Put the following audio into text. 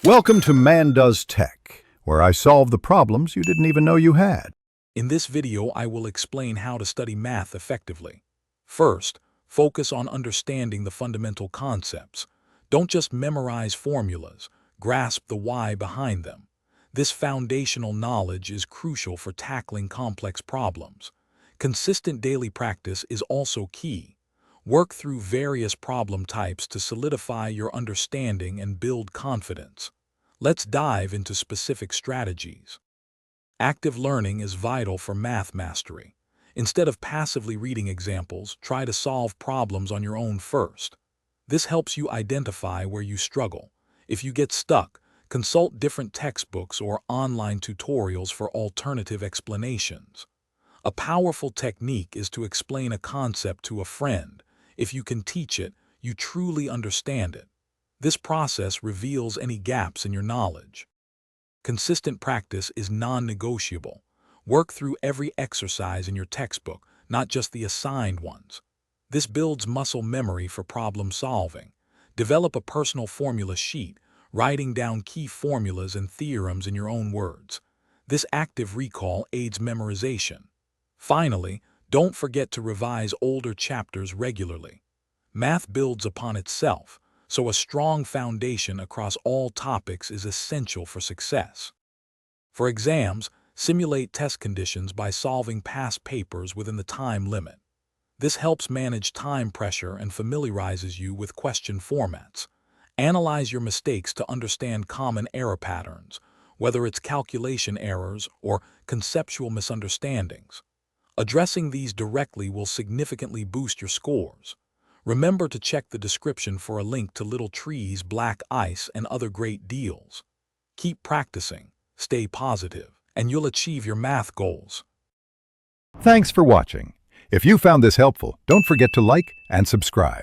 Welcome to Man Does Tech, where I solve the problems you didn't even know you had. In this video, I will explain how to study math effectively. First, focus on understanding the fundamental concepts. Don't just memorize formulas, grasp the why behind them. This foundational knowledge is crucial for tackling complex problems. Consistent daily practice is also key. Work through various problem types to solidify your understanding and build confidence. Let's dive into specific strategies. Active learning is vital for math mastery. Instead of passively reading examples, try to solve problems on your own first. This helps you identify where you struggle. If you get stuck, consult different textbooks or online tutorials for alternative explanations. A powerful technique is to explain a concept to a friend. If you can teach it, you truly understand it. This process reveals any gaps in your knowledge. Consistent practice is non-negotiable. Work through every exercise in your textbook, not just the assigned ones. This builds muscle memory for problem solving. Develop a personal formula sheet, writing down key formulas and theorems in your own words. This active recall aids memorization. Finally, don't forget to revise older chapters regularly. Math builds upon itself, so a strong foundation across all topics is essential for success. For exams, simulate test conditions by solving past papers within the time limit. This helps manage time pressure and familiarizes you with question formats. Analyze your mistakes to understand common error patterns, whether it's calculation errors or conceptual misunderstandings. Addressing these directly will significantly boost your scores. Remember to check the description for a link to Little Trees, Black Ice, and other great deals. Keep practicing, stay positive, and you'll achieve your math goals. Thanks for watching. If you found this helpful, don't forget to like and subscribe.